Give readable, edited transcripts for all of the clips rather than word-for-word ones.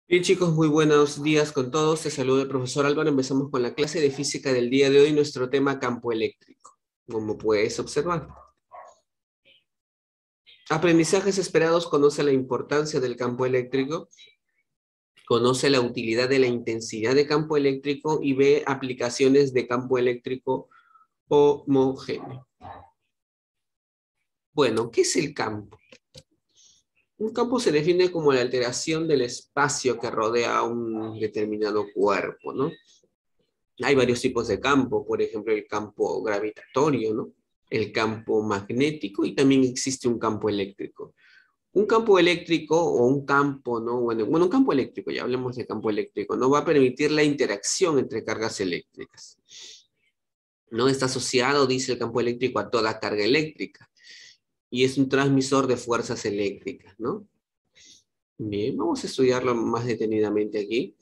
Bien chicos, muy buenos días con todos. Te saluda el profesor Álvaro. Empezamos con la clase de física del día de hoy, nuestro tema campo eléctrico. Como puedes observar. Aprendizajes esperados: conoce la importancia del campo eléctrico, conoce la utilidad de la intensidad de campo eléctrico y ve aplicaciones de campo eléctrico homogéneo. Bueno, ¿qué es el campo? Un campo se define como la alteración del espacio que rodea a un determinado cuerpo, ¿no? Hay varios tipos de campo, por ejemplo, el campo gravitatorio, ¿no? El campo magnético y también existe un campo eléctrico. Un campo eléctrico o un campo, ¿no? Bueno, un campo eléctrico, ya hablemos de campo eléctrico, ¿no? Va a permitir la interacción entre cargas eléctricas. No está asociado, dice el campo eléctrico, a toda carga eléctrica. Y es un transmisor de fuerzas eléctricas, ¿no? Bien, vamos a estudiarlo más detenidamente aquí.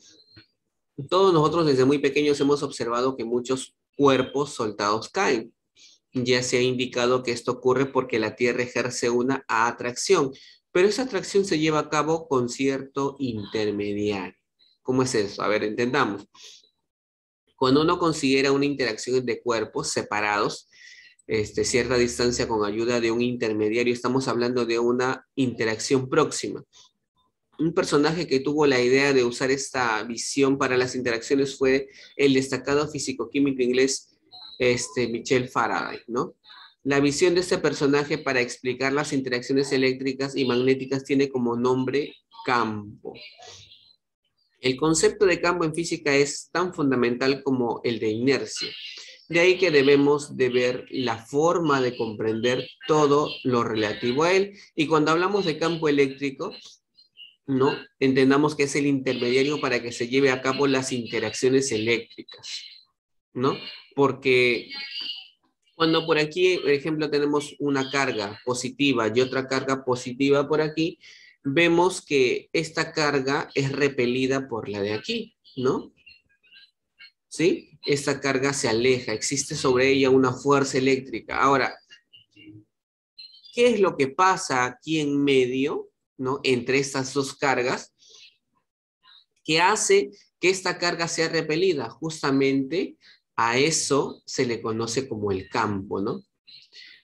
Todos nosotros desde muy pequeños hemos observado que muchos cuerpos soldados caen. Ya se ha indicado que esto ocurre porque la Tierra ejerce una atracción, pero esa atracción se lleva a cabo con cierto intermediario. ¿Cómo es eso? A ver, entendamos. Cuando uno considera una interacción de cuerpos separados, cierta distancia con ayuda de un intermediario, estamos hablando de una interacción próxima. Un personaje que tuvo la idea de usar esta visión para las interacciones fue el destacado físico-químico inglés Michael Faraday, ¿no? La visión de este personaje para explicar las interacciones eléctricas y magnéticas tiene como nombre campo. El concepto de campo en física es tan fundamental como el de inercia. De ahí que debemos de ver la forma de comprender todo lo relativo a él. Y cuando hablamos de campo eléctrico, ¿no? Entendamos que es el intermediario para que se lleve a cabo las interacciones eléctricas, ¿no? Porque cuando por aquí, por ejemplo, tenemos una carga positiva y otra carga positiva por aquí, vemos que esta carga es repelida por la de aquí, ¿no? ¿Sí? Esta carga se aleja, existe sobre ella una fuerza eléctrica. Ahora, ¿qué es lo que pasa aquí en medio, ¿no? Entre estas dos cargas, que hace que esta carga sea repelida? Justamente a eso se le conoce como el campo, ¿no?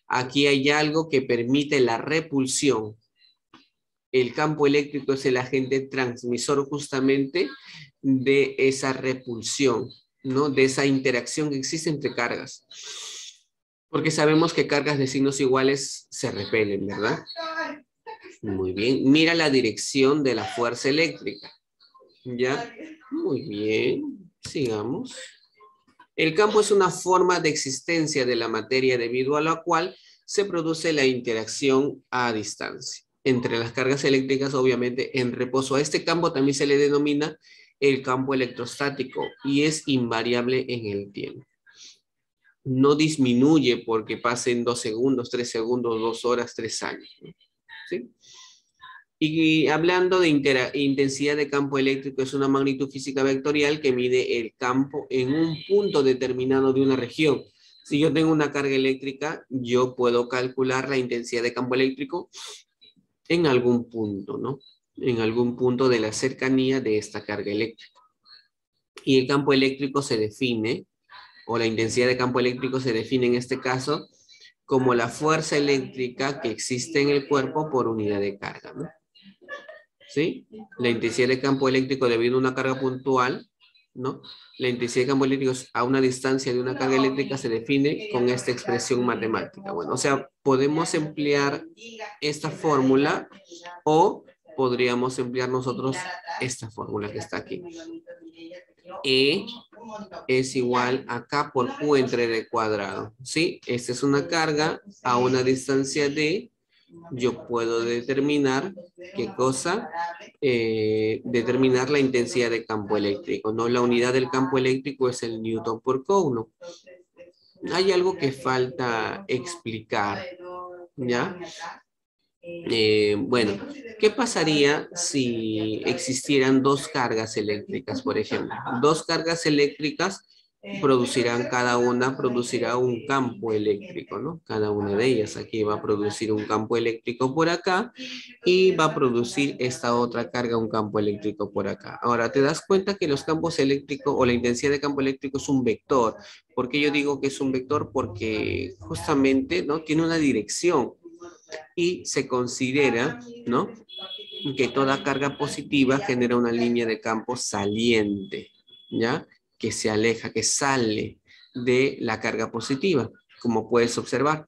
Aquí hay algo que permite la repulsión. El campo eléctrico es el agente transmisor justamente de esa repulsión, ¿no? De esa interacción que existe entre cargas. Porque sabemos que cargas de signos iguales se repelen, ¿verdad? Muy bien. Mira la dirección de la fuerza eléctrica. ¿Ya? Muy bien. Sigamos. El campo es una forma de existencia de la materia debido a la cual se produce la interacción a distancia entre las cargas eléctricas, obviamente en reposo. A este campo también se le denomina el campo electrostático y es invariable en el tiempo. No disminuye porque pasen 2 segundos, 3 segundos, 2 horas, 3 años. ¿Sí? Y hablando de intensidad de campo eléctrico, es una magnitud física vectorial que mide el campo en un punto determinado de una región. Si yo tengo una carga eléctrica, yo puedo calcular la intensidad de campo eléctrico en algún punto, ¿no? En algún punto de la cercanía de esta carga eléctrica. Y el campo eléctrico se define, o la intensidad de campo eléctrico se define en este caso, como la fuerza eléctrica que existe en el cuerpo por unidad de carga, ¿no? ¿Sí? La intensidad de campo eléctrico debido a una carga puntual, ¿no? La intensidad de campo eléctrico a una distancia de una carga eléctrica se define con esta expresión matemática. Bueno, o sea, podemos emplear esta fórmula o podríamos emplear nosotros esta fórmula que está aquí. E es igual a K por Q entre D cuadrado, ¿sí? Esta es una carga a una distancia de... Yo puedo determinar, ¿qué cosa? Determinar la intensidad de campo eléctrico, ¿no? La unidad del campo eléctrico es el Newton por Coulomb. Hay algo que falta explicar, ¿ya? Bueno, ¿qué pasaría si existieran dos cargas eléctricas, por ejemplo? Dos cargas eléctricas producirán, cada una producirá un campo eléctrico, ¿no? Cada una de ellas aquí va a producir un campo eléctrico por acá y va a producir esta otra carga, un campo eléctrico por acá. Ahora, te das cuenta que los campos eléctricos o la intensidad de campo eléctrico es un vector. ¿Por qué yo digo que es un vector? Porque justamente, ¿no? Tiene una dirección y se considera, ¿no? Que toda carga positiva genera una línea de campo saliente, ¿ya? Que se aleja, que sale de la carga positiva, como puedes observar.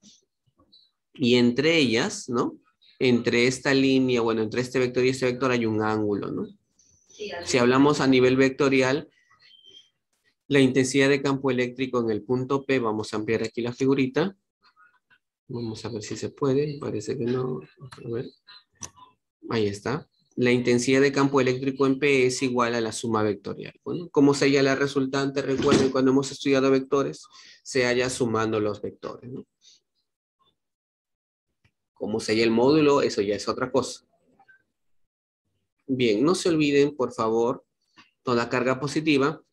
Y entre ellas, ¿no? Entre esta línea, bueno, entre este vector y este vector hay un ángulo, ¿no? Si hablamos a nivel vectorial, la intensidad de campo eléctrico en el punto P, vamos a ampliar aquí la figurita. Vamos a ver si se puede, parece que no. A ver. Ahí está. La intensidad de campo eléctrico en P es igual a la suma vectorial. Bueno, ¿cómo se halla la resultante? Recuerden, cuando hemos estudiado vectores, se halla sumando los vectores, ¿no? Cómo se halla el módulo, eso ya es otra cosa. Bien, no se olviden, por favor, toda carga positiva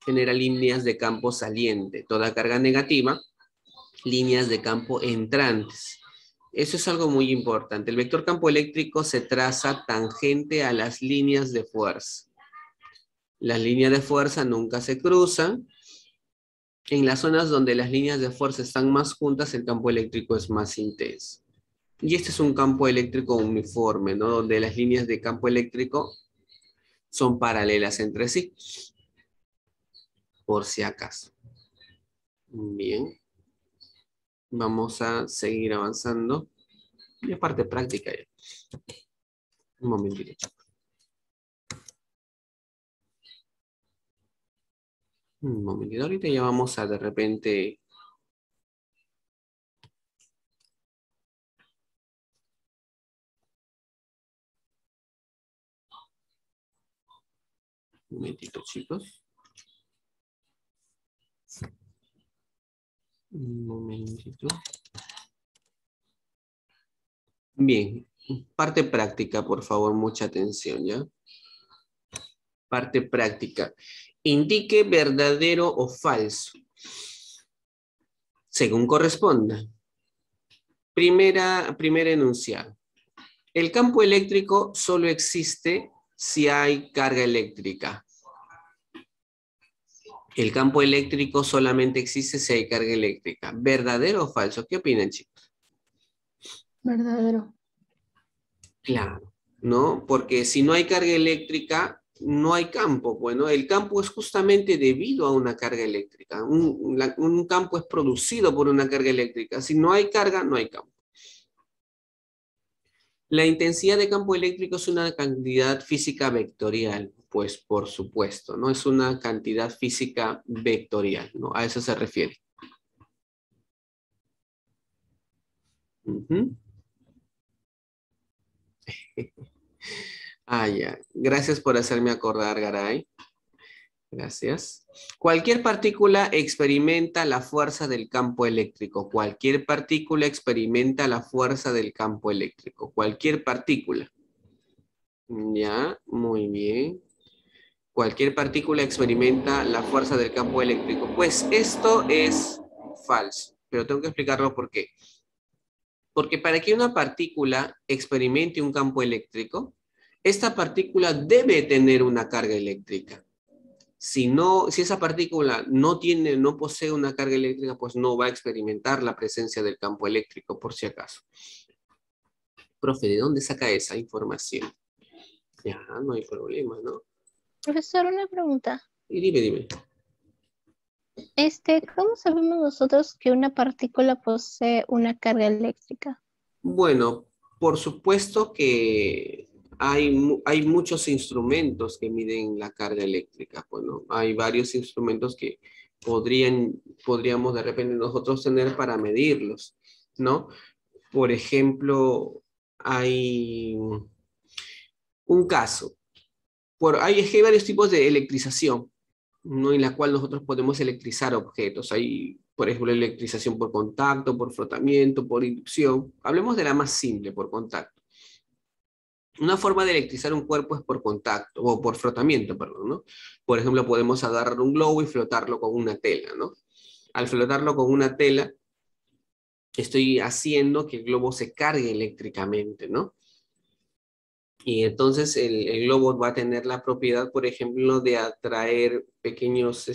genera líneas de campo saliente. Toda carga negativa, líneas de campo entrantes. Eso es algo muy importante. El vector campo eléctrico se traza tangente a las líneas de fuerza. Las líneas de fuerza nunca se cruzan. En las zonas donde las líneas de fuerza están más juntas, el campo eléctrico es más intenso. Y este es un campo eléctrico uniforme, ¿no? Donde las líneas de campo eléctrico son paralelas entre sí. Por si acaso. Bien. Vamos a seguir avanzando. Y parte práctica ya. Un momentito. Un momentito. Ahorita ya vamos a de repente... Un momentito, chicos. Un momentito. Bien. Parte práctica, por favor. Mucha atención, ¿ya? Parte práctica. Indique verdadero o falso. Según corresponda. Primer enunciado. El campo eléctrico solo existe si hay carga eléctrica. El campo eléctrico solamente existe si hay carga eléctrica. ¿Verdadero o falso? ¿Qué opinan, chicos? Verdadero. Claro, ¿no? Porque si no hay carga eléctrica, no hay campo. Bueno, el campo es justamente debido a una carga eléctrica. Un campo es producido por una carga eléctrica. Si no hay carga, no hay campo. La intensidad de campo eléctrico es una cantidad física vectorial. Pues por supuesto, ¿no? Es una cantidad física vectorial, ¿no? A eso se refiere. Ah, ya. Gracias por hacerme acordar, Garay. Gracias. Cualquier partícula experimenta la fuerza del campo eléctrico. Cualquier partícula experimenta la fuerza del campo eléctrico. Cualquier partícula. Ya, muy bien. Cualquier partícula experimenta la fuerza del campo eléctrico. Pues esto es falso, pero tengo que explicarlo por qué. Porque para que una partícula experimente un campo eléctrico, esta partícula debe tener una carga eléctrica. Si esa partícula no posee una carga eléctrica, pues no va a experimentar la presencia del campo eléctrico, por si acaso. Profe, ¿de dónde saca esa información? Ya, no hay problema, ¿no? Profesor, una pregunta. Y dime. ¿Cómo sabemos nosotros que una partícula posee una carga eléctrica? Bueno, por supuesto que hay muchos instrumentos que miden la carga eléctrica. Bueno, hay varios instrumentos que podríamos de repente nosotros tener para medirlos, ¿no? Por ejemplo, hay un caso. Hay varios tipos de electrización, ¿no? En la cual nosotros podemos electrizar objetos. Hay, por ejemplo, electrización por contacto, por frotamiento, por inducción. Hablemos de la más simple, por contacto. Una forma de electrizar un cuerpo es por contacto, o por frotamiento, perdón, ¿no? Por ejemplo, podemos agarrar un globo y flotarlo con una tela, ¿no? Al flotarlo con una tela, estoy haciendo que el globo se cargue eléctricamente, ¿no? Y entonces el globo va a tener la propiedad, por ejemplo, de atraer pequeños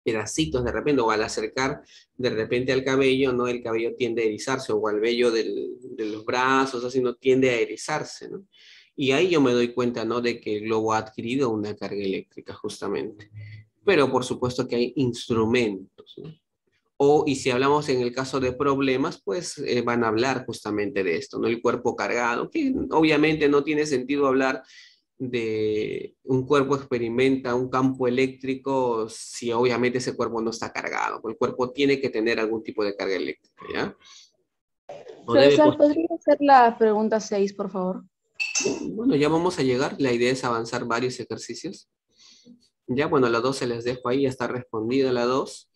pedacitos de repente, o al acercar de repente al cabello, ¿no? El cabello tiende a erizarse, o al vello de los brazos, así, no tiende a erizarse, ¿no? Y ahí yo me doy cuenta, ¿no? De que el globo ha adquirido una carga eléctrica, justamente. Pero por supuesto que hay instrumentos, ¿no? Y si hablamos en el caso de problemas, pues van a hablar justamente de esto, ¿no? El cuerpo cargado, que obviamente no tiene sentido hablar de un cuerpo experimenta un campo eléctrico si obviamente ese cuerpo no está cargado. El cuerpo tiene que tener algún tipo de carga eléctrica, ¿ya? O debe, Profesor, ¿podría hacer la pregunta 6, por favor? bueno, ya vamos a llegar. La idea es avanzar varios ejercicios. Ya, bueno, la 2 se les dejo ahí, ya está respondida la 2.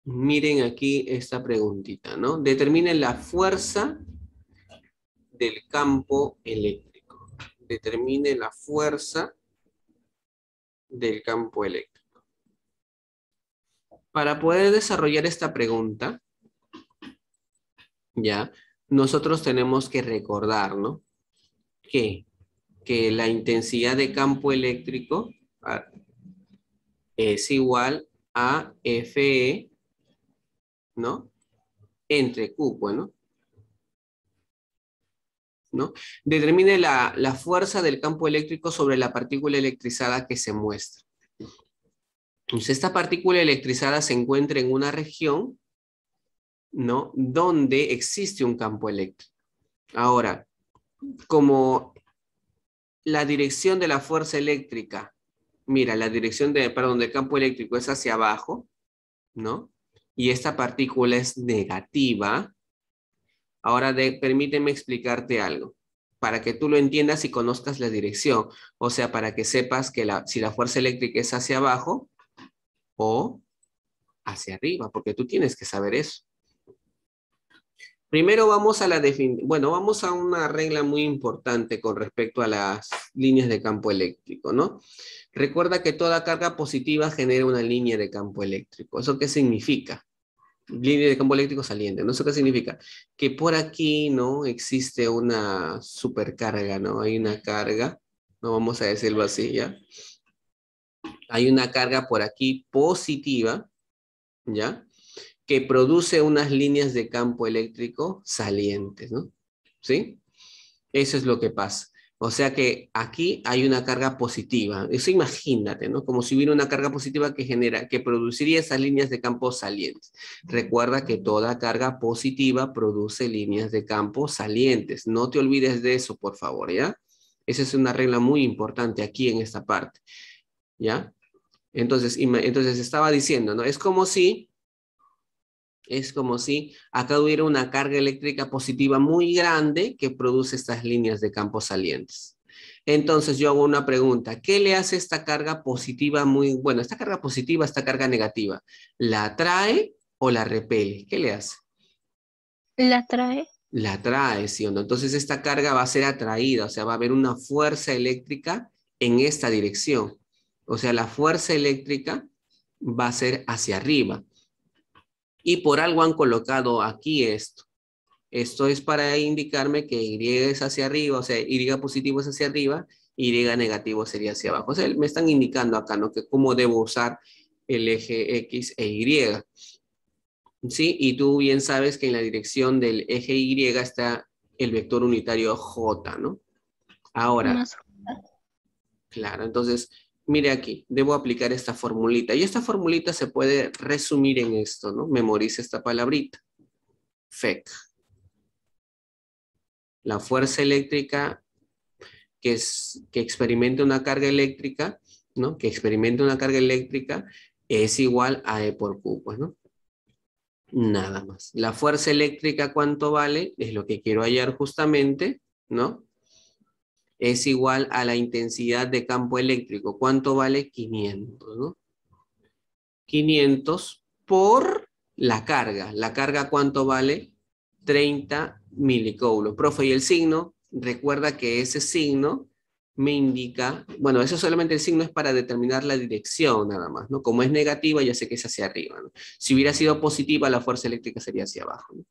Miren aquí esta preguntita, ¿no? Determinen la fuerza del campo eléctrico. Determine la fuerza del campo eléctrico. Para poder desarrollar esta pregunta, ya, nosotros tenemos que recordar, ¿no? Que la intensidad de campo eléctrico es igual a Fe, ¿no? Entre Q, bueno, ¿no? Determine la fuerza del campo eléctrico sobre la partícula electrizada que se muestra. Entonces, esta partícula electrizada se encuentra en una región, ¿no? Donde existe un campo eléctrico. Ahora, como la dirección de la fuerza eléctrica, mira, la dirección del campo eléctrico es hacia abajo, ¿no? Y esta partícula es negativa. Ahora permíteme explicarte algo, para que tú lo entiendas y conozcas la dirección. O sea, para que sepas que si la fuerza eléctrica es hacia abajo o hacia arriba, porque tú tienes que saber eso. Primero vamos a vamos a una regla muy importante con respecto a las líneas de campo eléctrico, ¿no? Recuerda que toda carga positiva genera una línea de campo eléctrico. ¿Eso qué significa? Línea de campo eléctrico saliente, ¿no? ¿Eso qué significa? Que por aquí, ¿no? Existe una supercarga, ¿no? Hay una carga, no vamos a decirlo así, ¿ya? Hay una carga por aquí positiva, ¿ya? Que produce unas líneas de campo eléctrico salientes, ¿no? ¿Sí? Eso es lo que pasa. O sea que aquí hay una carga positiva. Eso imagínate, ¿no? Como si hubiera una carga positiva que produciría esas líneas de campo salientes. Recuerda que toda carga positiva produce líneas de campo salientes. No te olvides de eso, por favor, ¿ya? Esa es una regla muy importante aquí en esta parte, ¿ya? Entonces estaba diciendo, ¿no? Es como si acá hubiera una carga eléctrica positiva muy grande que produce estas líneas de campo salientes. Entonces yo hago una pregunta, ¿qué le hace esta carga positiva esta carga positiva, esta carga negativa? ¿La atrae o la repele? ¿Qué le hace? La atrae. La atrae, ¿sí o no? Entonces esta carga va a ser atraída, o sea, va a haber una fuerza eléctrica en esta dirección. O sea, la fuerza eléctrica va a ser hacia arriba. Y por algo han colocado aquí esto. Esto es para indicarme que Y es hacia arriba, o sea, Y positivo es hacia arriba, Y negativo sería hacia abajo. O sea, me están indicando acá, ¿no? Que cómo debo usar el eje X e Y. ¿Sí? Y tú bien sabes que en la dirección del eje Y está el vector unitario J, ¿no? Ahora, Más. claro, entonces, mire aquí, debo aplicar esta formulita. Y esta formulita se puede resumir en esto, ¿no? Memorice esta palabrita. FEC. La fuerza eléctrica que experimenta una carga eléctrica, ¿no? Que experimenta una carga eléctrica es igual a E por Q, pues, ¿no? Nada más. La fuerza eléctrica, ¿cuánto vale? Es lo que quiero hallar justamente, ¿no? Es igual a la intensidad de campo eléctrico. ¿Cuánto vale? 500, ¿no? 500 por la carga. ¿La carga cuánto vale? 30 milicoulombs. Profe, ¿y el signo? recuerda que ese signo me indica, bueno, eso solamente el signo es para determinar la dirección nada más, ¿no? Como es negativa, ya sé que es hacia arriba, ¿no? Si hubiera sido positiva, la fuerza eléctrica sería hacia abajo, ¿no?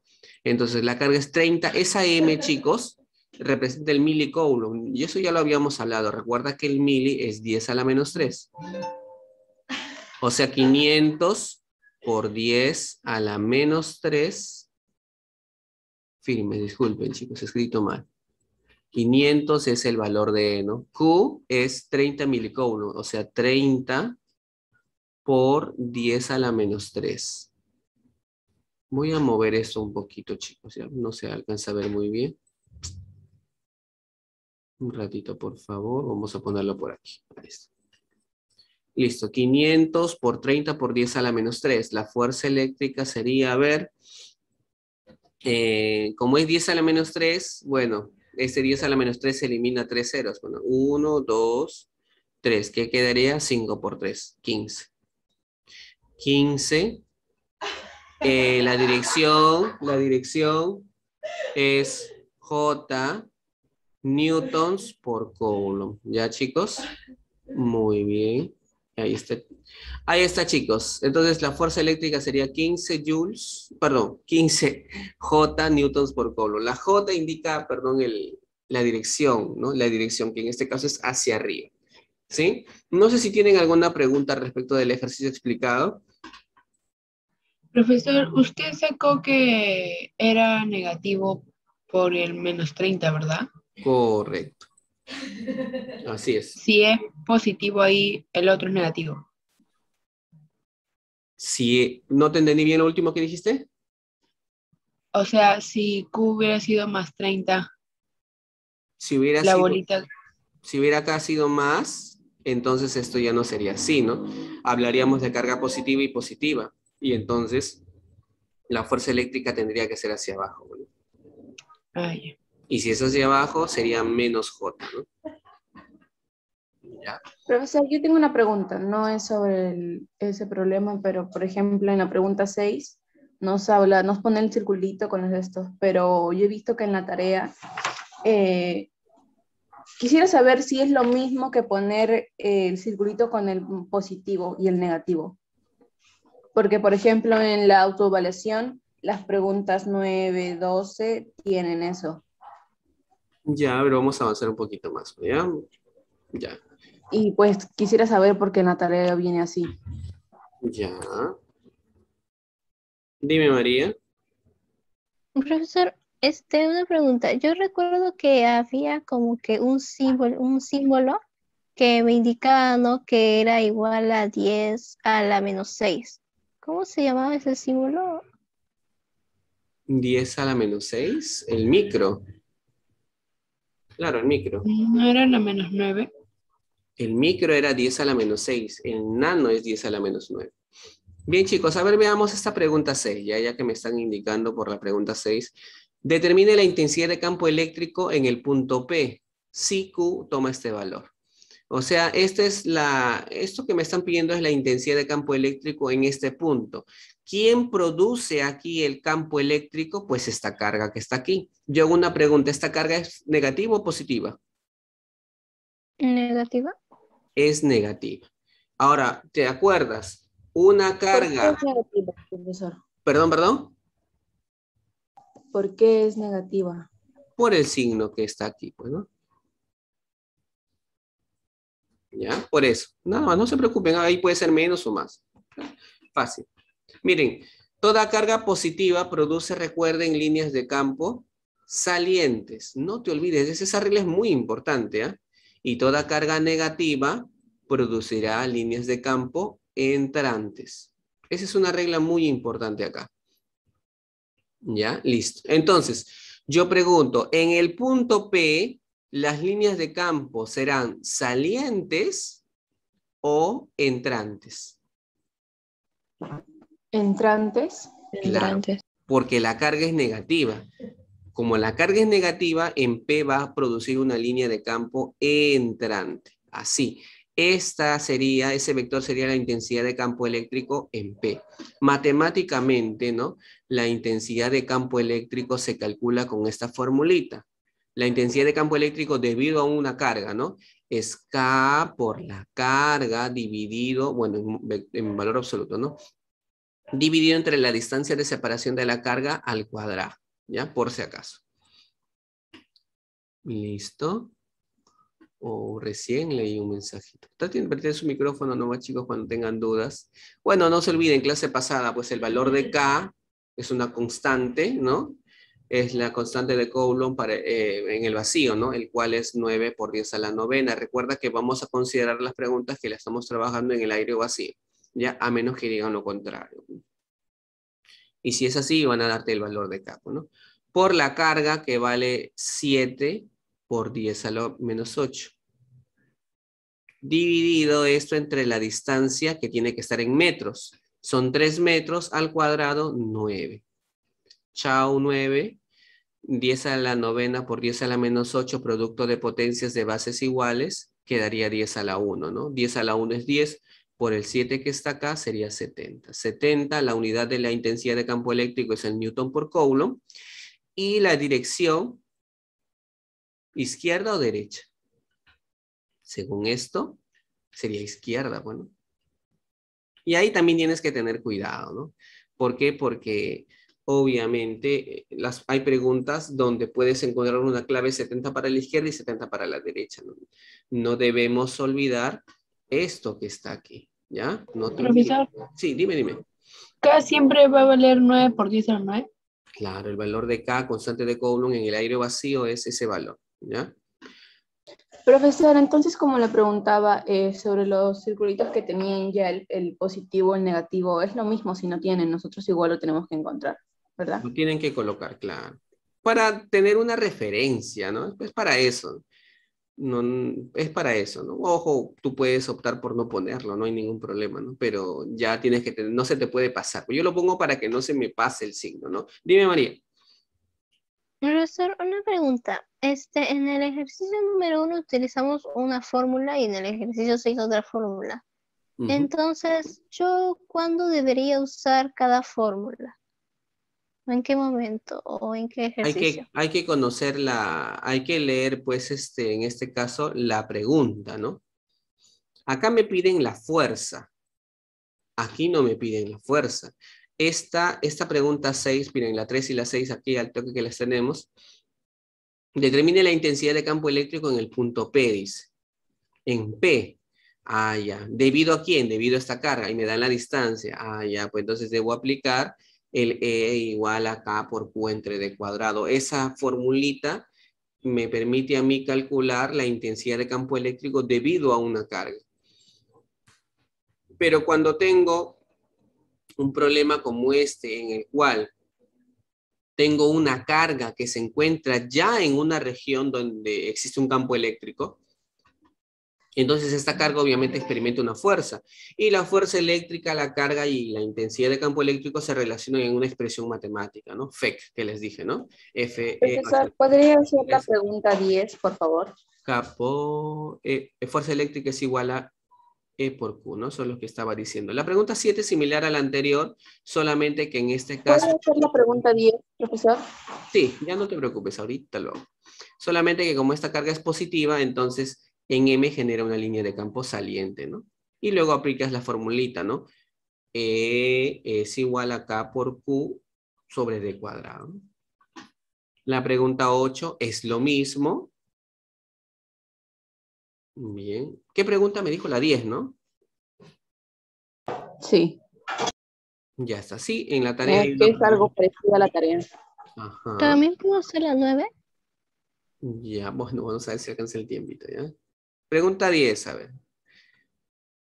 Entonces la carga es 30, esa M, chicos, representa el milicoulomb, y eso ya lo habíamos hablado, recuerda que el mili es 10 a la menos 3. O sea, 500 por 10 a la menos 3, firme, disculpen chicos, he escrito mal. 500 es el valor de E, ¿no? Q es 30 milicoulomb, o sea, 30 por 10 a la menos 3. Voy a mover esto un poquito, chicos, ya no se alcanza a ver muy bien. Un ratito, por favor, vamos a ponerlo por aquí. Ahí está. Listo, 500 por 30 por 10 a la menos 3. La fuerza eléctrica sería, a ver, como es 10 a la menos 3, bueno, este 10 a la menos 3 se elimina 3 ceros. Bueno, 1, 2, 3. ¿Qué quedaría? 5 por 3, 15. 15. La dirección es J newtons por coulomb. ¿Ya, chicos? Muy bien. Ahí está, chicos. Entonces, la fuerza eléctrica sería 15 J newtons por coulomb. La J indica, perdón, la dirección, ¿no? La dirección, que en este caso es hacia arriba. ¿Sí? No sé si tienen alguna pregunta respecto del ejercicio explicado. Profesor, usted sacó que era negativo por el menos 30, ¿verdad? Correcto. Así es. Si es positivo ahí, el otro es negativo. Si no te entendí bien lo último que dijiste. O sea, si Q hubiera sido más 30, Si hubiera la sido, bolita... si hubiera acá sido más, entonces esto ya no sería así, ¿no? Hablaríamos de carga positiva y positiva. Y entonces la fuerza eléctrica tendría que ser hacia abajo, ¿no? Ah, ya. Y si es hacia abajo, sería menos J, ¿no? ¿Ya? Profesor, yo tengo una pregunta, no es sobre ese problema, pero por ejemplo en la pregunta 6 nos pone el circulito con los estos, pero yo he visto que en la tarea quisiera saber si es lo mismo que poner el circulito con el positivo y el negativo. Porque, por ejemplo, en la autoevaluación, las preguntas 9, 12 tienen eso. Ya, pero vamos a avanzar un poquito más, ¿ya? Ya. Y pues quisiera saber por qué en la tarea viene así. Ya. Dime, María. Profesor, una pregunta. Yo recuerdo que había como que un símbolo que me indicaba, ¿no? Que era igual a 10 a la menos 6. ¿Cómo se llamaba ese símbolo? 10 a la menos 6, el micro. Claro, el micro. ¿No era la menos 9? El micro era 10 a la menos 6, el nano es 10 a la menos 9. Bien, chicos, a ver, veamos esta pregunta 6, ya que me están indicando por la pregunta 6. Determine la intensidad de campo eléctrico en el punto P. Si Q toma este valor. O sea, esto que me están pidiendo es la intensidad de campo eléctrico en este punto. ¿Quién produce aquí el campo eléctrico? Pues esta carga que está aquí. Yo hago una pregunta, ¿esta carga es negativa o positiva? Negativa. Es negativa. Ahora, ¿te acuerdas? Una carga... ¿Por qué es negativa, profesor? Perdón. ¿Por qué es negativa? Por el signo que está aquí, pues, ¿no? ¿Ya? Por eso. Nada más, no se preocupen, ahí puede ser menos o más. Fácil. Miren, toda carga positiva produce, recuerden, líneas de campo salientes. No te olvides, esa regla es muy importante, ¿ah? Y toda carga negativa producirá líneas de campo entrantes. Esa es una regla muy importante acá. ¿Ya? Listo. Entonces, yo pregunto, en el punto P, ¿las líneas de campo serán salientes o entrantes? ¿Entrantes? Claro, porque la carga es negativa. Como la carga es negativa, en P va a producir una línea de campo entrante. Así. Ese vector sería la intensidad de campo eléctrico en P. Matemáticamente, ¿no? La intensidad de campo eléctrico se calcula con esta formulita. La intensidad de campo eléctrico debido a una carga, ¿no? Es K por la carga dividido, bueno, en valor absoluto, ¿no? Dividido entre la distancia de separación de la carga al cuadrado, ¿ya? Por si acaso. Listo. O recién leí un mensajito. Traten de prender su micrófono nomás, chicos, cuando tengan dudas. Bueno, no se olviden, clase pasada, pues el valor de K es una constante, ¿no? Es la constante de Coulomb en el vacío, ¿no? El cual es 9 por 10 a la novena. Recuerda que vamos a considerar las preguntas que le estamos trabajando en el aire vacío, ya a menos que digan lo contrario. Y si es así, van a darte el valor de K, ¿no? Por la carga que vale 7 por 10 a la menos 8. Dividido esto entre la distancia que tiene que estar en metros. Son 3 metros al cuadrado, 9. Chao, 9. 10 a la novena por 10 a la menos 8, producto de potencias de bases iguales, quedaría 10 a la 1, ¿no? 10 a la 1 es 10, por el 7 que está acá sería 70. 70, la unidad de la intensidad de campo eléctrico es el Newton por Coulomb, y la dirección, izquierda o derecha. Según esto, sería izquierda, bueno. Y ahí también tienes que tener cuidado, ¿no? ¿Por qué? Porque obviamente hay preguntas donde puedes encontrar una clave 70 para la izquierda y 70 para la derecha, ¿no? No debemos olvidar esto que está aquí, ¿ya? No te Profesor, Sí, dime. K siempre va a valer 9 por 10 a la 9. Claro, el valor de K, constante de Coulomb en el aire vacío es ese valor, ¿ya? Profesor, entonces como le preguntaba sobre los circulitos que tenían ya el positivo, el negativo, es lo mismo si no tienen, nosotros igual lo tenemos que encontrar, ¿verdad? Lo tienen que colocar, claro. Para tener una referencia, ¿no? Es para eso. No, es para eso, ¿no? Ojo, tú puedes optar por no ponerlo, no hay ningún problema, ¿no? Pero ya tienes que tener, no se te puede pasar. Yo lo pongo para que no se me pase el signo, ¿no? Dime, María. Profesor, una pregunta. En el ejercicio número 1 utilizamos una fórmula y en el ejercicio 6 otra fórmula. Ujú. Entonces, ¿yo cuándo debería usar cada fórmula? ¿En qué momento o en qué ejercicio? Hay que conocer hay que leer, pues, en este caso, la pregunta, ¿no? Acá me piden la fuerza. Aquí no me piden la fuerza. Esta pregunta 6, miren, la 3 y la 6 aquí al toque que las tenemos. Determine la intensidad de campo eléctrico en el punto P, dice. En P. Ah, ya. ¿Debido a quién? Debido a esta carga. Y me dan la distancia. Ah, ya. Pues entonces debo aplicar el E igual a K por Q entre D cuadrado. Esa formulita me permite a mí calcular la intensidad de campo eléctrico debido a una carga. Pero cuando tengo un problema como este, en el cual tengo una carga que se encuentra ya en una región donde existe un campo eléctrico, entonces esta carga obviamente experimenta una fuerza. Y la fuerza eléctrica, la carga y la intensidad de campo eléctrico se relacionan en una expresión matemática, ¿no? FEC, que les dije, ¿no? Profesor, ¿podría hacer la pregunta 10, por favor? Fuerza eléctrica es igual a E por Q, ¿no? Eso es lo que estaba diciendo. La pregunta 7 es similar a la anterior, solamente que en este caso... ¿Puede hacer la pregunta 10, profesor? Sí, ya no te preocupes, ahorita lo hago. Solamente que como esta carga es positiva, entonces en M genera una línea de campo saliente, ¿no? Y luego aplicas la formulita, ¿no? E es igual a K por Q sobre D cuadrado. La pregunta 8 es lo mismo. Bien. ¿Qué pregunta me dijo? La 10, ¿no? Sí. Ya está. Sí, en la tarea... Que es algo parecido a la tarea. Ajá. ¿También puedo hacer la 9? Ya, bueno, vamos a ver si alcanza el tiempito, ¿ya? Pregunta 10, a ver.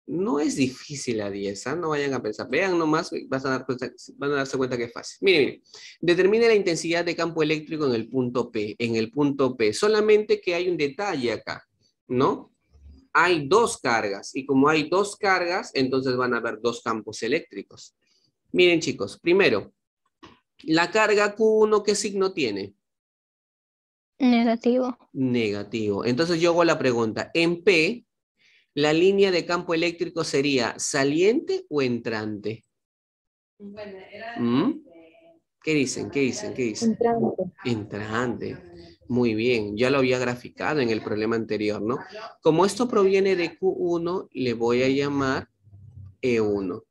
No es difícil la 10, ¿ah? No vayan a pensar. Vean nomás, van a darse cuenta que es fácil. Miren. Determine la intensidad de campo eléctrico en el punto P. En el punto P. Solamente que hay un detalle acá, ¿no? Hay dos cargas. Y como hay dos cargas, entonces van a haber dos campos eléctricos. Miren, chicos. Primero, la carga Q1, ¿qué signo tiene? Negativo. Negativo. Entonces yo hago la pregunta. En P, ¿la línea de campo eléctrico sería saliente o entrante? ¿Mm? ¿Qué dicen? ¿Qué dicen? ¿Qué dicen? Entrante. Entrante. Muy bien, ya lo había graficado en el problema anterior, ¿no? Como esto proviene de Q1, le voy a llamar E1.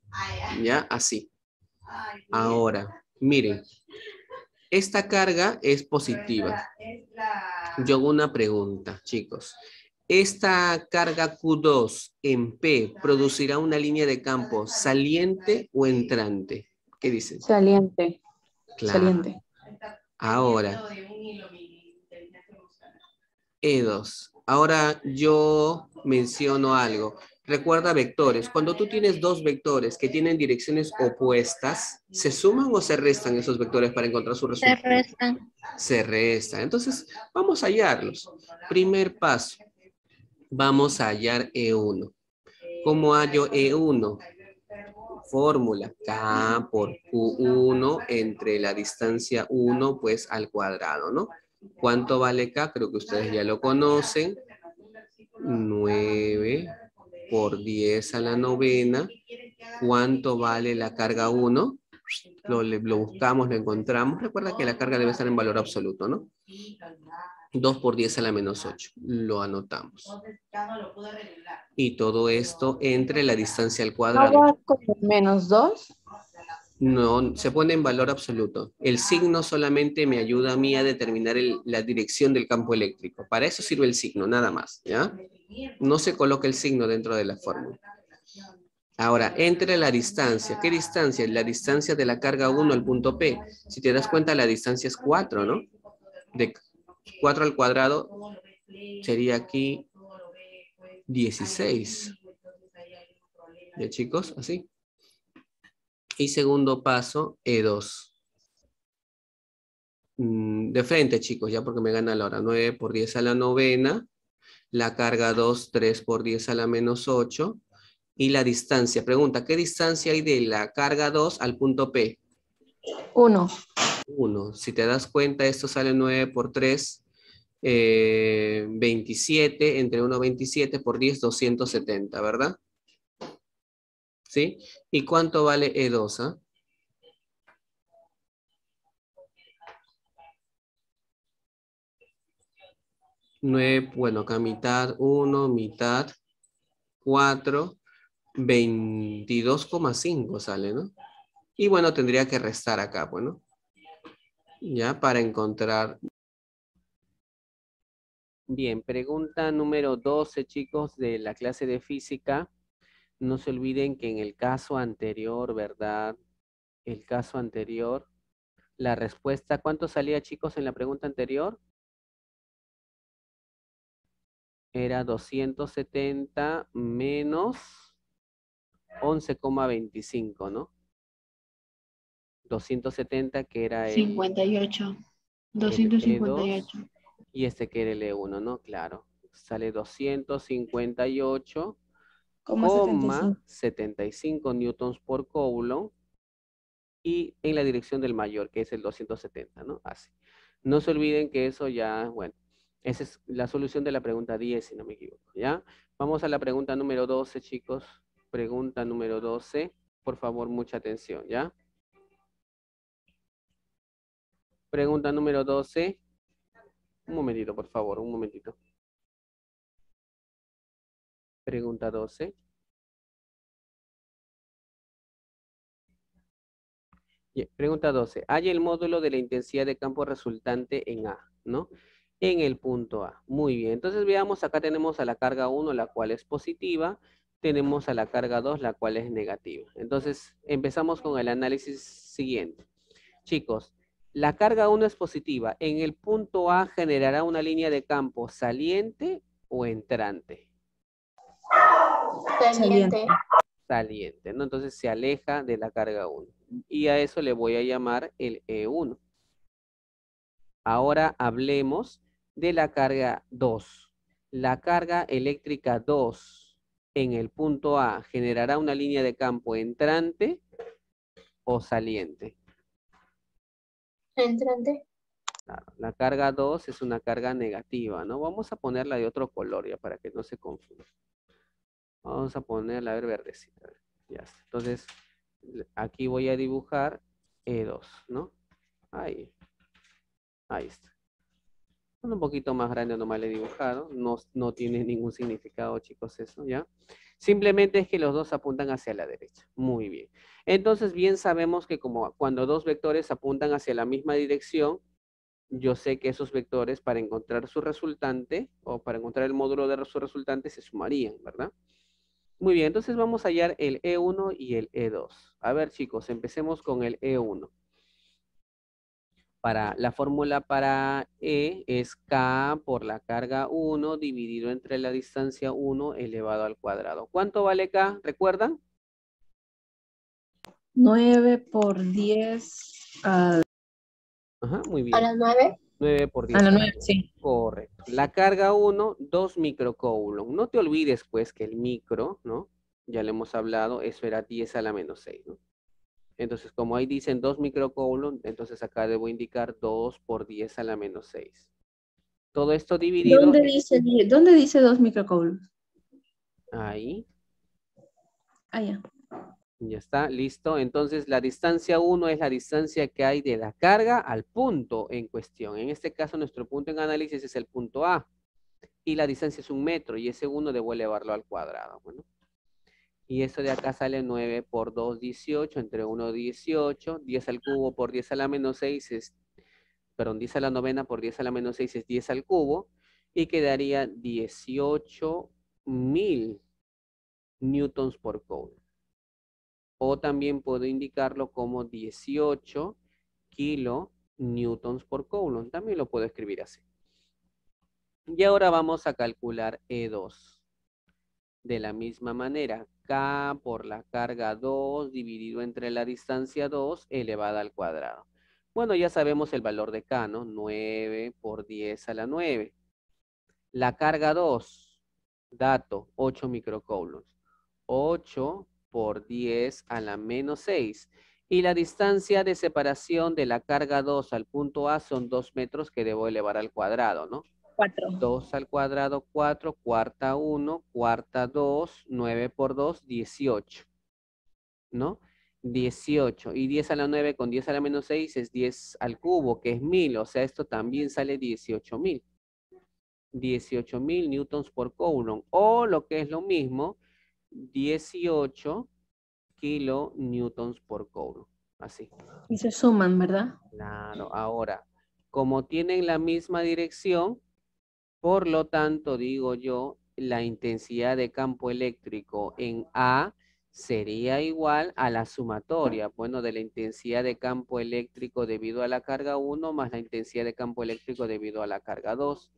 ¿Ya? Así. Ahora, miren, esta carga es positiva. Yo hago una pregunta, chicos. ¿Esta carga Q2 en P producirá una línea de campo saliente o entrante? ¿Qué dicen? Saliente. Claro. Saliente. Ahora, E2. Ahora yo menciono algo. Recuerda vectores. Cuando tú tienes dos vectores que tienen direcciones opuestas, ¿se suman o se restan esos vectores para encontrar su Se resultado? restan. Se restan. Entonces, vamos a hallarlos. Primer paso. Vamos a hallar E1. ¿Cómo hallo E1? Fórmula K por Q1 entre la distancia 1 pues al cuadrado, ¿no? ¿Cuánto vale K? Creo que ustedes ya lo conocen. 9 por 10 a la novena. ¿Cuánto vale la carga 1? Lo buscamos, lo encontramos. Recuerda que la carga debe estar en valor absoluto, ¿no? 2 por 10 a la menos 8. Lo anotamos. Y todo esto entre la distancia al ¿No cuadrado. va con menos 2? No, se pone en valor absoluto. El signo solamente me ayuda a mí a determinar la dirección del campo eléctrico. Para eso sirve el signo, nada más, ¿ya? No se coloca el signo dentro de la fórmula. Ahora, entre la distancia. ¿Qué distancia? La distancia de la carga 1 al punto P. Si te das cuenta, la distancia es 4, ¿no? De 4 al cuadrado sería aquí 16. ¿Ya, chicos? Así. Y segundo paso, E2. De frente, chicos, ya porque me gana la hora. 9 por 10 a la novena. La carga 2, 3 por 10 a la menos 8. Y la distancia. Pregunta, ¿qué distancia hay de la carga 2 al punto P? 1. 1. Si te das cuenta, esto sale 9 por 3, 27. Entre 1, 27 por 10, 270, ¿verdad? ¿Sí? ¿Y cuánto vale E2? ¿Ah? 9, bueno, acá mitad 1, mitad 4, 22,5 sale, ¿no? Y bueno, tendría que restar acá, bueno. Ya, para encontrar. Bien, pregunta número 12, chicos, de la clase de física. No se olviden que en el caso anterior, ¿verdad? El caso anterior, la respuesta, ¿cuánto salía, chicos, en la pregunta anterior? Era 270 menos 11,25, ¿no? 270 que era el 58. E2 258. y este que era el E1, ¿no? Claro. Sale 258,75 newtons por coulomb y en la dirección del mayor, que es el 270, ¿no? Así. No se olviden que eso ya, bueno, esa es la solución de la pregunta 10, si no me equivoco, ¿ya? Vamos a la pregunta número 12, chicos. Pregunta número 12. Por favor, mucha atención, ¿ya? Pregunta número 12. Un momentito, por favor, un momentito. Pregunta 12. Pregunta 12. Halla el módulo de la intensidad de campo resultante en A, ¿no? En el punto A. Muy bien. Entonces veamos, acá tenemos a la carga 1, la cual es positiva. Tenemos a la carga 2, la cual es negativa. Entonces empezamos con el análisis siguiente. Chicos, la carga 1 es positiva. En el punto A generará una línea de campo saliente o entrante. Saliente. Saliente, ¿no? Entonces se aleja de la carga 1. Y a eso le voy a llamar el E1. Ahora hablemos de la carga 2. La carga eléctrica 2 en el punto A generará una línea de campo entrante o saliente. Entrante. Claro, la carga 2 es una carga negativa, ¿no? Vamos a ponerla de otro color ya para que no se confunda. Vamos a ponerla, a ver, verdecita. Ya está. Entonces, aquí voy a dibujar E2, ¿no? Ahí está. Un poquito más grande nomás le he dibujado. No tiene ningún significado, chicos, eso, ¿ya? Simplemente es que los dos apuntan hacia la derecha. Muy bien. Entonces, bien sabemos que como cuando dos vectores apuntan hacia la misma dirección, yo sé que esos vectores para encontrar su resultante o para encontrar el módulo de su resultante se sumarían, ¿verdad? Muy bien, entonces vamos a hallar el E1 y el E2. A ver, chicos, empecemos con el E1. La fórmula para E es K por la carga 1 dividido entre la distancia 1 elevado al cuadrado. ¿Cuánto vale K? ¿Recuerdan? 9 por 10 a Ajá, muy A bien. las 9. 9 por 10 la a la 9, 9. sí. Correcto. La carga 1, 2 microcoulomb. No te olvides, pues, que el micro, ¿no? Ya le hemos hablado, eso era 10 a la menos 6, ¿no? Entonces, como ahí dicen 2 microcoulomb, entonces acá debo indicar 2 por 10 a la menos 6. Todo esto dividido ¿Dónde dice 2 microcoulombs? ahí. Ah, ya. Ya está, listo. Entonces, la distancia 1 es la distancia que hay de la carga al punto en cuestión. En este caso, nuestro punto en análisis es el punto A. Y la distancia es 1 metro. Y ese 1 debo elevarlo al cuadrado. Bueno. Y eso de acá sale 9 por 2, 18. Entre 1, 18. 10 al cubo por 10 a la menos 6 es... Perdón, 10 a la novena por 10 a la menos 6 es 10 al cubo. Y quedaría 18.000 newtons por coulomb. O también puedo indicarlo como 18 kilonewtons por coulomb. También lo puedo escribir así. Y ahora vamos a calcular E2. De la misma manera, K por la carga 2 dividido entre la distancia 2 elevada al cuadrado. Bueno, ya sabemos el valor de K, ¿no? 9 por 10 a la 9. La carga 2, dato, 8 microcoulombs. 8 por 10 a la menos 6. Y la distancia de separación de la carga 2 al punto A son 2 metros que debo elevar al cuadrado, ¿no? 4. 2 al cuadrado, 4, cuarta 1, cuarta 2, 9 por 2, 18, ¿no? 18. Y 10 a la 9 con 10 a la menos 6 es 10 al cubo, que es 1000. O sea, esto también sale 18.000. 18.000 newtons por coulomb. O lo que es lo mismo, 18 kilonewtons por coulomb. Así. Y se suman, ¿verdad? Claro. Ahora, como tienen la misma dirección, por lo tanto, digo yo, la intensidad de campo eléctrico en A sería igual a la sumatoria, bueno, de la intensidad de campo eléctrico debido a la carga 1 más la intensidad de campo eléctrico debido a la carga 2.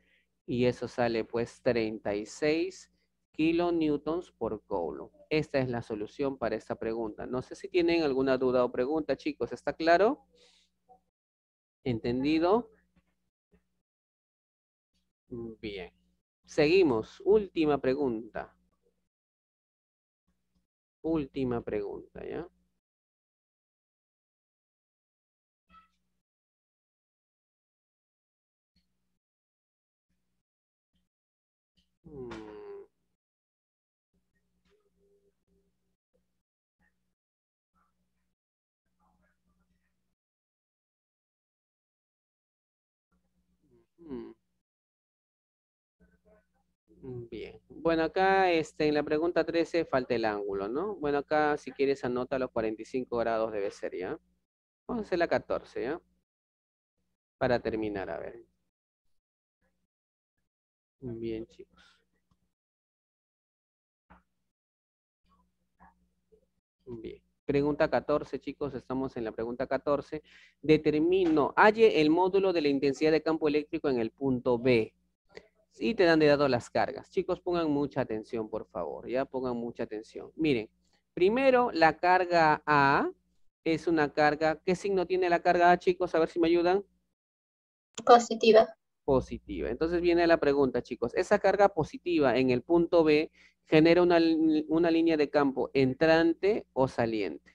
Y eso sale pues 36 kilonewtons por coulomb. Esta es la solución para esta pregunta. No sé si tienen alguna duda o pregunta, chicos. ¿Está claro? ¿Entendido? Bien. Seguimos. Última pregunta. Última pregunta, ¿ya? Mm. Mm. Bien. Bueno, acá en la pregunta 13 falta el ángulo, ¿no? Bueno, acá si quieres anota los 45 grados debe ser, ¿ya? Vamos a hacer la 14, ¿ya? Para terminar, a ver. Bien, chicos. Bien. Pregunta 14, chicos, estamos en la pregunta 14. Halle el módulo de la intensidad de campo eléctrico en el punto B. Y te dan de dado las cargas. Chicos, pongan mucha atención, por favor. Ya pongan mucha atención. Miren, primero la carga A es una carga. ¿Qué signo tiene la carga A, chicos? A ver si me ayudan. Positiva. Positiva. Entonces viene la pregunta, chicos. Esa carga positiva en el punto B genera una línea de campo entrante o saliente.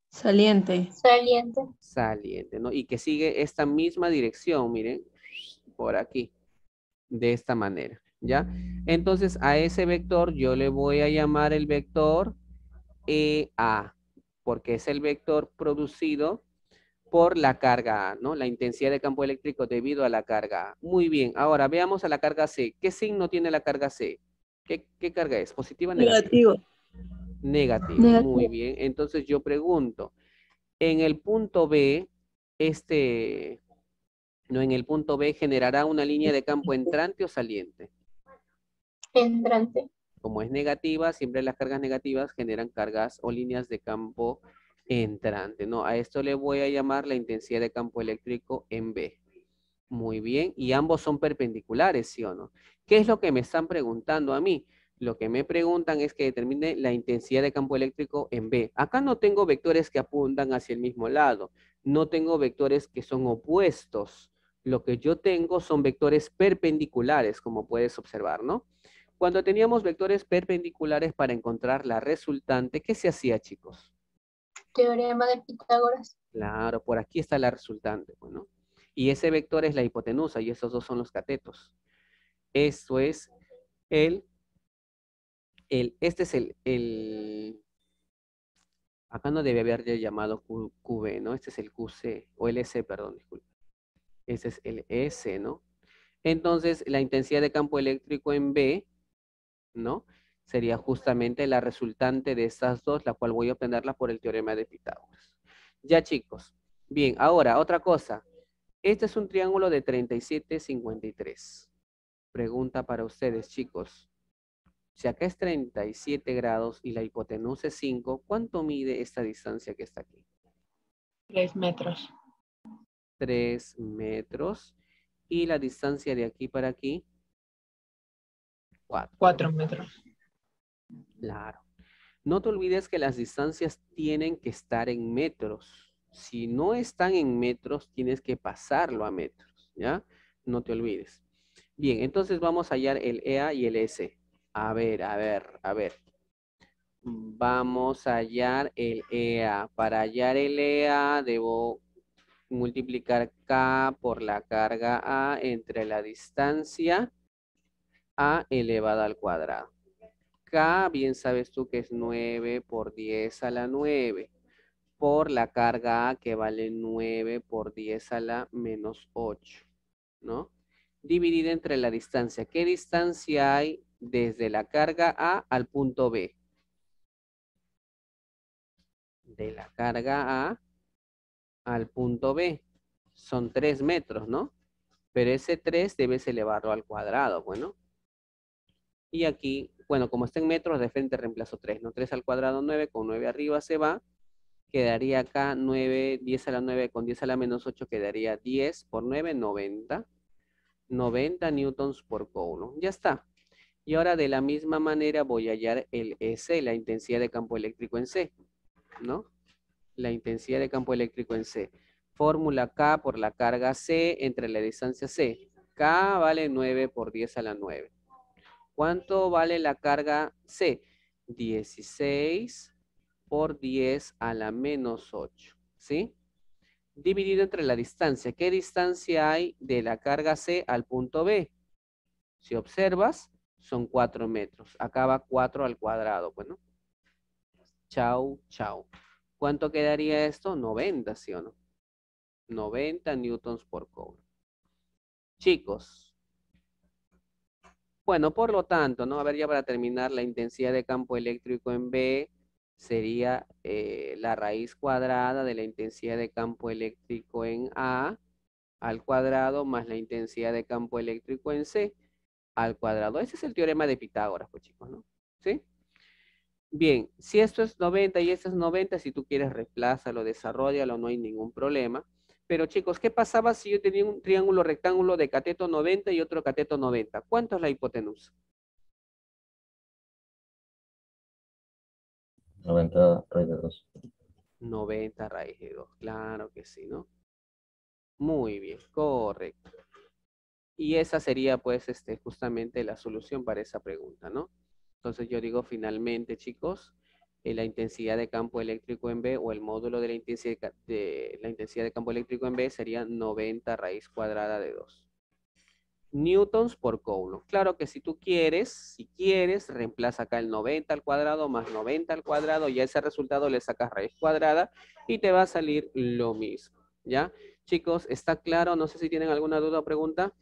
Saliente. Saliente. Saliente, ¿no? Y que sigue esta misma dirección, miren, por aquí. De esta manera, ¿ya? Entonces, a ese vector yo le voy a llamar el vector EA, porque es el vector producido por la carga A, ¿no? La intensidad de campo eléctrico debido a la carga A. Muy bien, ahora veamos a la carga C. ¿Qué signo tiene la carga C? ¿Qué carga es? ¿Positiva o negativa? Negativo, muy bien. Entonces yo pregunto, en el punto B, en el punto B generará una línea de campo entrante o saliente. Entrante. Como es negativa, siempre las cargas negativas generan cargas o líneas de campo entrante, ¿no? A esto le voy a llamar la intensidad de campo eléctrico en B. Muy bien, y ambos son perpendiculares, ¿sí o no? ¿Qué es lo que me están preguntando a mí? Lo que me preguntan es que determine la intensidad de campo eléctrico en B. Acá no tengo vectores que apuntan hacia el mismo lado. No tengo vectores que son opuestos. Lo que yo tengo son vectores perpendiculares, como puedes observar, ¿no? Cuando teníamos vectores perpendiculares para encontrar la resultante, ¿qué se hacía, chicos? Teorema de Pitágoras. Claro, por aquí está la resultante, bueno. Y ese vector es la hipotenusa y esos dos son los catetos. Esto es este es acá no debe haber llamado QB, ¿no? Este es el QC, o el EC, perdón, disculpe. Este es el EC, ¿no? Entonces, la intensidad de campo eléctrico en B, ¿no? Sería justamente la resultante de estas dos, la cual voy a obtenerla por el teorema de Pitágoras. Ya, chicos. Bien, ahora, otra cosa. Este es un triángulo de 37, 53. Pregunta para ustedes, chicos. Si acá es 37 grados y la hipotenusa es 5, ¿cuánto mide esta distancia que está aquí? 3 metros. 3 metros. Y la distancia de aquí para aquí, 4. 4 metros. Claro. No te olvides que las distancias tienen que estar en metros. Si no están en metros, tienes que pasarlo a metros, ¿ya? No te olvides. Bien, entonces vamos a hallar el EA y el S. A ver. Vamos a hallar el EA. Para hallar el EA, debo multiplicar K por la carga A entre la distancia A elevada al cuadrado. K, bien sabes tú que es 9 por 10 a la 9, por la carga A que vale 9 por 10 a la menos 8, ¿no? Dividida entre la distancia. ¿Qué distancia hay desde la carga A al punto B? De la carga A al punto B. Son 3 metros, ¿no? Pero ese 3 debes elevarlo al cuadrado, bueno. Y aquí, bueno, como está en metros, de frente reemplazo 3, ¿no? 3 al cuadrado 9, con 9 arriba se va. Quedaría acá 9, 10 a la 9 con 10 a la menos 8 quedaría 10 por 9, 90. 90 newtons por coulomb. Ya está. Y ahora de la misma manera voy a hallar el S, la intensidad de campo eléctrico en C, ¿no? La intensidad de campo eléctrico en C. Fórmula K por la carga C entre la distancia C. K vale 9 por 10 a la 9. ¿Cuánto vale la carga C? 16 por 10 a la menos 8, ¿sí? Dividido entre la distancia. ¿Qué distancia hay de la carga C al punto B? Si observas, son 4 metros. Acá va 4 al cuadrado, bueno. Chau. ¿Cuánto quedaría esto? 90, ¿sí o no? 90 newtons por coulomb. Chicos. Bueno, por lo tanto, ¿no? A ver, ya para terminar, la intensidad de campo eléctrico en B sería la raíz cuadrada de la intensidad de campo eléctrico en A al cuadrado más la intensidad de campo eléctrico en C al cuadrado. Ese es el teorema de Pitágoras, pues chicos, ¿no? ¿Sí? Bien, si esto es 90 y esto es 90, si tú quieres reemplázalo, desarrollalo, no hay ningún problema. Pero chicos, ¿qué pasaba si yo tenía un triángulo rectángulo de cateto 90 y otro cateto 90? ¿Cuánto es la hipotenusa? 90 raíz de 2. 90 raíz de 2, claro que sí, ¿no? Muy bien, correcto. Y esa sería pues justamente la solución para esa pregunta, ¿no? Entonces yo digo finalmente, chicos, la intensidad de campo eléctrico en B o el módulo de la intensidad de campo eléctrico en B sería 90 raíz cuadrada de 2. Newtons por coulomb. Claro que si tú quieres, reemplaza acá el 90 al cuadrado más 90 al cuadrado y a ese resultado le sacas raíz cuadrada y te va a salir lo mismo. ¿Ya? Chicos, ¿está claro? No sé si tienen alguna duda o pregunta.